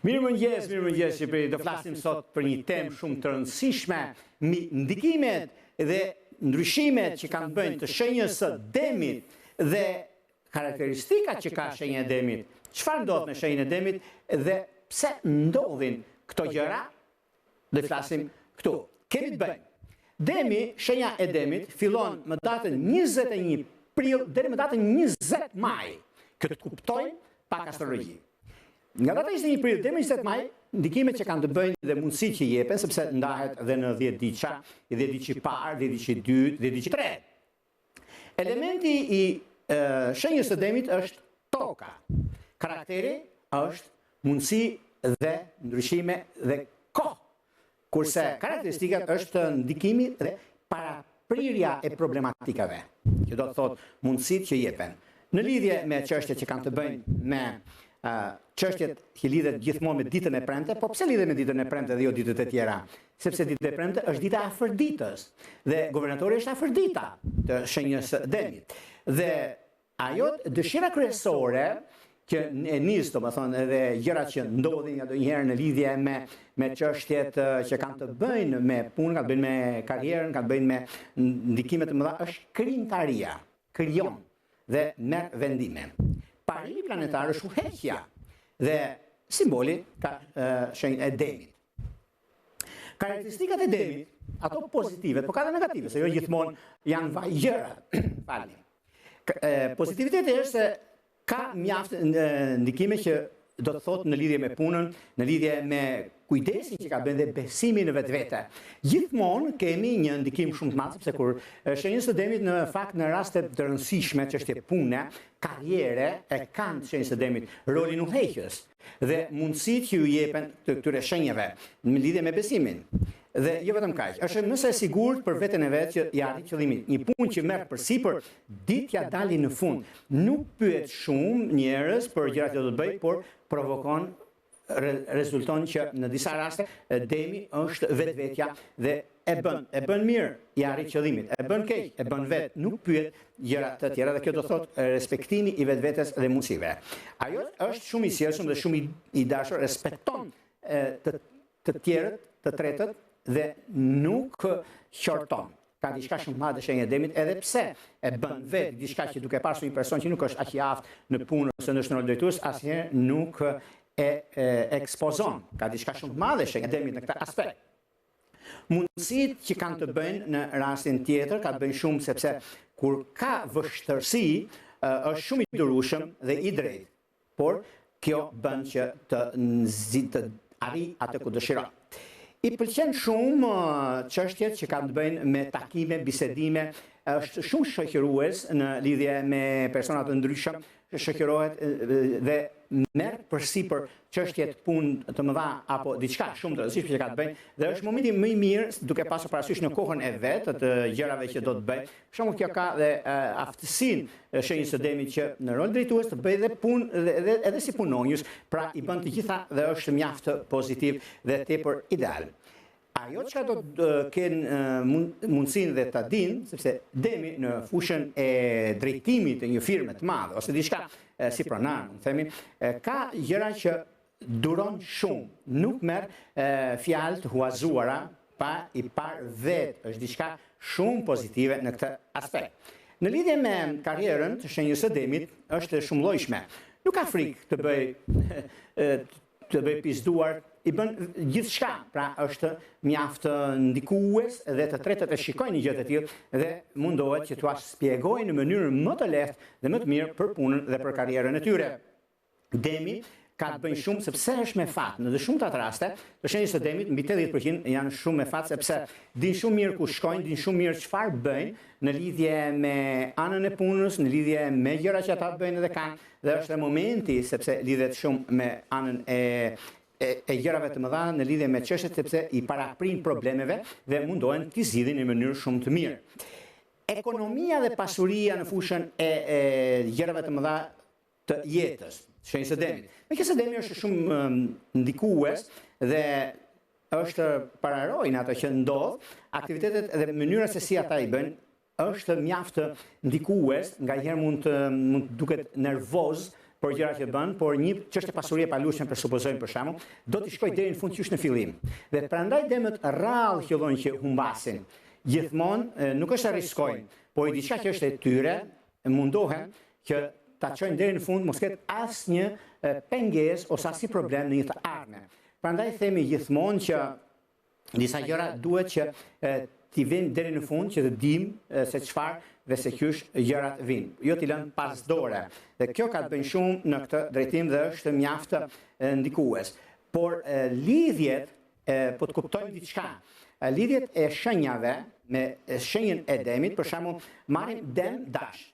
Mirëmëngjes Shqipëri. Do flasim sot për një temë shumë të rëndësishme, ndikimet dhe ndryshimet që kanë bënë të shenjës së demit dhe karakteristikat që ka shenja e demit. Çfarë ndodh në shenjën e demit dhe pse ndodhin këto gjëra? Do flasim këtu. Kemi të bëjmë. Demi, shenja e demit fillon më datën 21 prill deri më datën 20 maj. Këtë kuptojmë pak astrologji. Nga data 21 prill deri më 20 maj, ndikimet që kanë të bëjnë dhe mundësitë që jepen, sepse ndahet edhe në 10 diça, 10 diçë parë, 10 diçë dytë, 10 diçë tretë. Elementi i shenjës së demit është toka. Karakteri është mundësi dhe ndryshime dhe kohë. Kurse karakteristikat është ndikimi dhe paraprirja e problematikave, që do të thotë mundësitë që jepen. Në lidhje me çështjet që kanë të bëjnë me çështjet që lidhet gjithmonë me ditën e premte, po pse lidhet me ditën e premte dhe jo ditët e tjera? Sepse dita e premte është dita e Afërditës dhe guvernatori është Afërdita të shenjës së demit. Dhe ajo dëshira kryesore që e nis, domethënë, edhe gjërat që ndodhin ndonjëherë në lidhje me çështjet që kanë të bëjnë me punën, kanë të bëjnë me karrierën, kanë të bëjnë me ndikime të mëdha, është krijimtaria, krijon dhe merr vendime. Parimi planetar është udhëheqja dhe simboli ka shenjën e demit. Karakteristikat e demit, ato pozitive, por ka dhe negative, se jo gjithmonë janë vaj gjëra. Falni. Pozitiviteti është se ka mjaft ndikime që do të thotë në lidhje me punën, në lidhje me kujdesin që ka bën dhe besimin në vetvete. Gjithmonë kemi një ndikim shumë të madh, sepse kur shenjës së demit në fakt në raste të rëndësishme, çështje pune, karriere, e kanë shenjës së demit rolin udhëheqës dhe mundësitë që ju jepen të këtyre shenjave në lidhje me besimin. Dhe jo vetëm kaq, është nëse e sigurt për veten e vet që i arrit qëllimin. Një punë që merr përsipër, ditja dali në fund. Nuk pyet shumë njerëz për gjërat që do të bëj, por provokon, rezulton që në disa raste demi është vetvetja dhe e bën mirë, i arrit qëllimit. E bën keq, e bën vet, nuk pyet gjëra të tjera dhe kjo do thotë respektimi i vetvetes dhe mundësive. Ajo është shumë i sjellshëm dhe shumë i dashur, respekton të tjerët, të tretët dhe nuk qorton. Ka diçka shumë të madhe shenja e demit, edhe pse e bën vetë diçka që duke pasur një person që nuk është aq i aftë në punë ose në rol drejtues, asnjëherë nuk e ekspozon. Ka diçka shumë të madhe shenja e demit në këtë aspekt. Mundësitë që kanë të bëjnë në rastin tjetër, ka të bëjnë shumë sepse kur ka vështërsi, është shumë i durueshëm dhe i drejtë. Por kjo bën që të arrijë atë ku dëshiron. I pëlqen shumë çështjet që kanë të bëjnë me takime, bisedime, është shumë shoqërues në lidhje me persona të ndryshëm, shoqërohet dhe merr përsipër çështjet punë të mëdha apo diçka shumë të rëndësishme që ka të bëjnë dhe është momenti më i mirë duke pasur parasysh në kohën e vet të gjërave që do të bëj. Për shembull, kjo ka dhe aftësinë shenjës së demit që në rol drejtues të bëjë dhe punë edhe si punonjës, pra i bën të gjitha dhe është mjaft pozitiv dhe tepër ideal. Ajo që do të kenë mundësinë dhe ta dinë, sepse demi në fushën e drejtimit të një firme të madhe ose diçka si pronar, themi, ka gjëra që duron shumë, nuk merr fjalë të huazuara pa i parë vetë, është diçka shumë pozitive në këtë aspekt. Në lidhje me karrierën të shenjës së demit është shumë llojshme. Nuk ka frikë të bëj pizduar, i bën gjithçka, pra është mjaft ndikues dhe të tretët e shikojnë një gjë të tillë dhe mundohet që t'ua shpjegojnë në mënyrë më të lehtë dhe më të mirë për punën dhe për karrierën e tyre. Demi ka të bëjnë shumë sepse është me fat. Në të shumta raste, të shenjës së demit mbi 80% janë shumë me fat sepse dinë shumë mirë ku shkojnë, dinë shumë mirë çfarë bëjnë në lidhje me anën e punës, në lidhje me gjërat që ata bëjnë dhe kanë, dhe është momenti sepse lidhet shumë me anën e gjërave të mëdha në lidhje me çështjet sepse i paraprin problemeve dhe mundohen t'i zgjidhin në mënyrë shumë të mirë. Ekonomia dhe pasuria në fushën e gjërave të mëdha të jetës, shenjës së demit. Me së demi është shumë ndikues dhe është pararojnë ato që ndodh, aktivitetet dhe mënyra se si ata i bëjnë është mjaft ndikues, nga njëherë mund të duket nervoz për gjëra që bën, por një çështje pasurie e paluajtshme për supozojmë për shembull, do të shkojë deri në fund qysh në fillim. Dhe prandaj demët rrallë fillojnë që humbasin. Gjithmonë nuk është të riskojnë, por diçka që është e tyre, mundohen që ta çojnë deri në fund, mos ketë asnjë pengesë ose asnjë problem në një të ardhmen. Prandaj themi gjithmonë që disa gjëra duhet që t'i vinë deri në fund që të dimë se çfarë dhe se qysh gjërat vinë. Jo t'i lënë pas dore. Dhe kjo ka të bëjë shumë në këtë drejtim dhe është mjaft ndikues. Por lidhjet, po të kuptojmë diçka, lidhjet e shenjave me shenjën e demit, për shembull, marrin dem dash.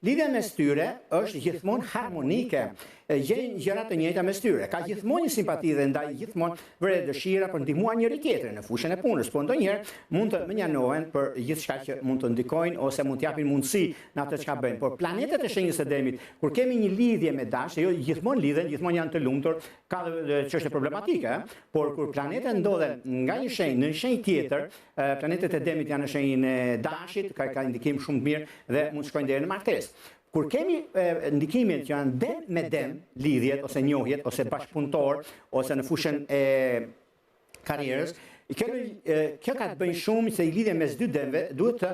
Lidhja mes tyre është gjithmonë harmonike, gjejnë gjëra të njëjta mes tyre. Ka gjithmonë një simpati dhe ndaj gjithmonë vëre dëshira për ndihmuar njëri tjetrin në fushën e punës, por ndonjëherë mund të menjanohen për gjithçka që mund të ndikojnë ose mund të japin mundësi në atë çka bëjnë. Por planetet e shenjës së demit, kur kemi një lidhje me dashje, jo gjithmonë lidhen, gjithmonë janë të lumtur, ka çështje problematike, por kur planetet ndodhen nga një shenjë në një shenjë tjetër, planetet e demit janë në shenjën e dashit, ka ndikim shumë të mirë dhe mund të shkojnë deri në martesë. Kur kemi ndikimin që janë dem me dem, lidhjet ose njohjet ose bashkëpunëtor ose në fushën e karrierës, kjo ka të bëjë shumë se i lidhje mes dy demve duhet të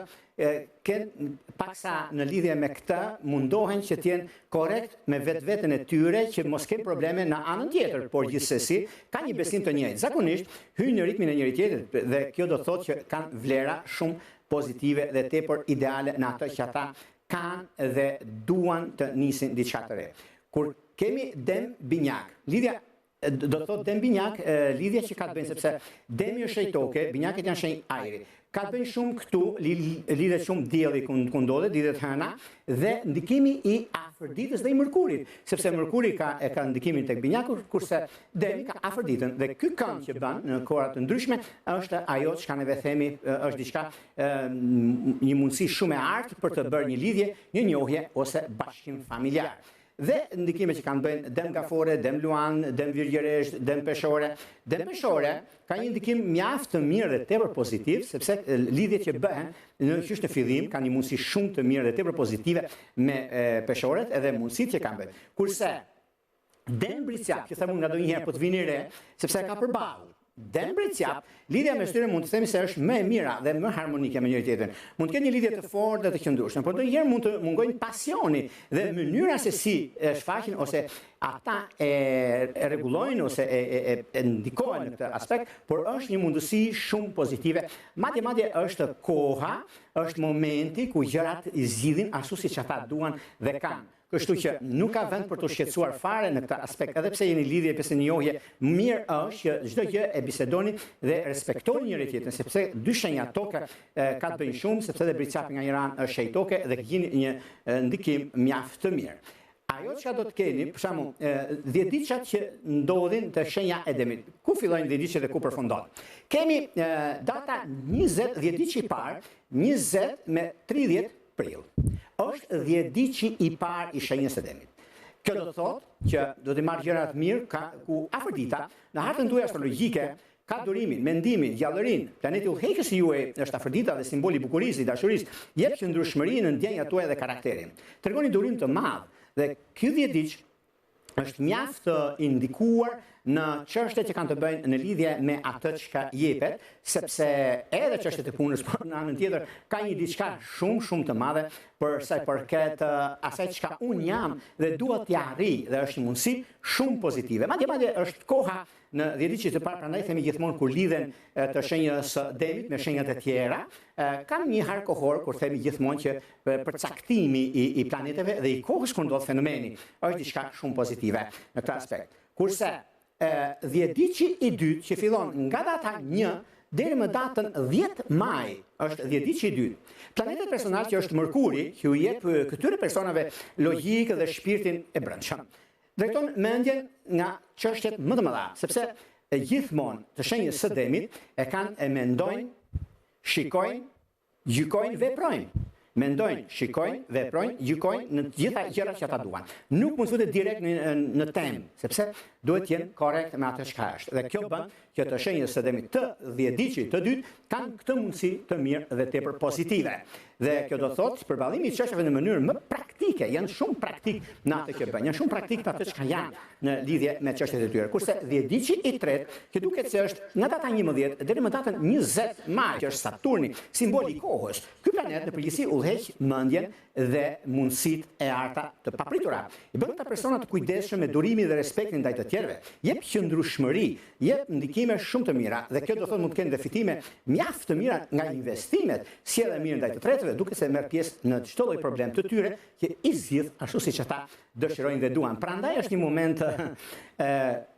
kenë paksa në lidhje me këtë mundohen që të jenë korrekt me vetveten e tyre që mos kenë probleme në anën tjetër, por gjithsesi ka një besim të njëjtë. Zakonisht hyjnë në ritmin e njëri tjetrit dhe kjo do të thotë që kanë vlera shumë pozitive dhe tepër ideale në atë që ata kanë dhe duan të nisin diçka të re. Kur kemi dem binjak, lidhja do të thotë dem binjak, lidhja që ka të bëjnë sepse demi është shenjë toke, binjaket janë shenjë ajri. Ka të bëjnë shumë këtu, lidhet shumë dielli ku ndodhet, lidhet hëna dhe ndikimi i afërditës dhe i Mërkurit, sepse Mërkuri ka ndikimin tek binjaku, kurse demi ka afërditën dhe ky kënd që bën në kohra të ndryshme është ajo çka neve themi është diçka një mundësi shumë e artë për të bërë një lidhje, një njohje ose bashkim familjar. Dhe ndikimet që kanë bëjnë dem gafore, dem luan, dem virgjëresht, dem peshore. Dem peshore ka një ndikim mjaft të mirë dhe tepër pozitiv, sepse lidhjet që bëhen në fillim kanë një mundësi shumë të mirë dhe tepër pozitive me peshoret edhe mundësitë që kanë bëjnë. Kurse dem bricjap, që themu nga ndonjëherë po të vini re, sepse ka përballë. Dem bricjap, lidhja mes tyre mund të themi se është më e mira dhe më harmonike me njëri tjetrin. Mund të kenë një lidhje të fortë dhe të qëndrueshme, por ndonjëherë mund të mungojnë pasioni dhe mënyra se si shfaqen ose ata e rregullojnë ose e ndikojnë në këtë aspekt, por është një mundësi shumë pozitive. Madje është koha, është momenti ku gjërat i zgjidhin ashtu siç ata duan dhe kanë. Kështu që nuk ka vend për të shqetësuar fare në këtë aspekt, edhe pse jeni lidhje, pse një njohje, mirë është që çdo gjë e bisedoni dhe respektoni njëri tjetrin, sepse dy shenja toke ka të bëjnë shumë, sepse edhe bricjapi nga njëra anë është shenjë toke dhe keni një ndikim mjaft të mirë. Ajo që do të keni, për shembull, 10 ditëshat që ndodhin të shenja e demit. Ku fillojnë 10 ditëshat dhe ku përfundojnë? Kemi data 20, 10 ditë i parë, 20 me 30 prill. Është 10 ditë i parë i shenjës së demit. Kjo do të thotë që do të marrë gjëra të mirë ku afërdita në hartën tuaj astrologjike ka durimin, mendimin, gjallërinë. Planeti udhëheqës i juaj është afërdita dhe simboli i bukurisë, i dashurisë, jep qëndrueshmërinë në ndjenjat tuaja dhe karakterin. Tregoni durim të madh dhe ky 10 ditë është mjaft të indikuar në çështjet që kanë të bëjnë në lidhje me atë çka jepet, sepse edhe çështjet e punës, por në anën tjetër ka një diçka shumë të madhe për sa i përket asaj çka un jam dhe dua t'i arrij dhe është një mundësi shumë pozitive. Madje është koha në 10 ditë të parë, prandaj themi gjithmonë kur lidhen të shenjës së demit me shenjat e tjera, kanë një harë kohor kur themi gjithmonë që përcaktimi i planeteve dhe i kohës kur ndodh fenomeni është diçka shumë pozitive në këtë aspekt. Kurse 10 ditë i dytë që fillon nga data 1 deri më datën 10 maj është 10 ditë i dytë. Planeti personal që është Mërkuri, që u jep këtyre personave logjikë dhe shpirtin e brendshëm, drejton mendjen nga çështjet më të mëdha, sepse gjithmonë të shenjës së demit e mendojnë, shikojnë, gjykojnë, veprojnë. Mendojnë, shikojnë, veprojnë, gjykojnë në gjitha gjërat që ata duan. Nuk mund të futet direkt në temë, sepse duhet të jenë korrekt me atë çka është. Dhe kjo bën që të shenjës së demit të dhjetëdiqit të dytë kanë këtë mundësi të mirë dhe tepër pozitive. Dhe kjo do thotë përballimi i çështjeve në mënyrë më praktike, janë shumë praktik në atë që bëjnë, janë shumë praktik në atë që janë në lidhje me çështjet e tyre. Kurse dhjetëdiqi i tretë, që duket se është nga data 11 deri më datën 20 maj, që është Saturni, simboli i kohës. Ky planet në përgjithësi udhëheq mendjen dhe mundësitë e arta të papritura. I bën ata persona të kujdesshëm me durimin dhe respektin ndaj të tjerëve. Jep qëndrueshmëri, jep ndikime shumë të mira dhe kjo do thotë mund të kenë fitime mjaft të mira nga investimet, sjellë mirë ndaj të tretëve, duke se merr pjesë në çdo lloj problem të tyre që i zgjidh ashtu siç ata dëshirojnë dhe duan. Prandaj është një moment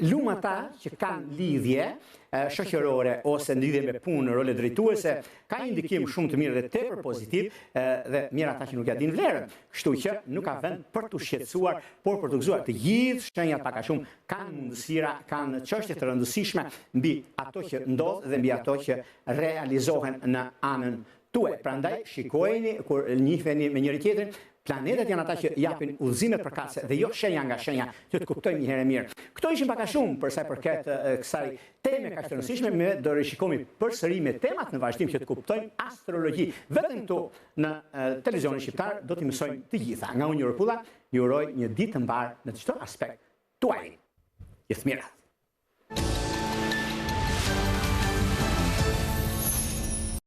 lumë ata që kanë lidhje shoqërore ose lidhje me punë, role drejtuese, ka një ndikim shumë të mirë dhe tepër pozitiv dhe mirë ata që nuk ja dinë vlerën. Kështu që nuk ka vend për të shqetësuar, por për të gëzuar të gjithë shenjat pak a shumë kanë mundësira, kanë çështje të rëndësishme mbi ato që ndodh dhe mbi ato që realizohen në anën tuaj. Prandaj shikojeni kur njiheni me njëri tjetrin. Planetet janë ata që japin udhëzime përkatëse dhe jo shenja nga shenja, që të kuptojmë një herë mirë. Këto ishin pak a shumë për sa i përket kësaj teme kaq të rëndësishme, me do rishikomi përsëri me temat në vazhdim që të kuptojmë astrologji. Vetëm këtu në televizionin shqiptar do t'i mësojmë të gjitha. Nga unë Njëri Pulla, ju uroj një ditë të mbar në çdo aspekt tuaj. Gjithë mirë.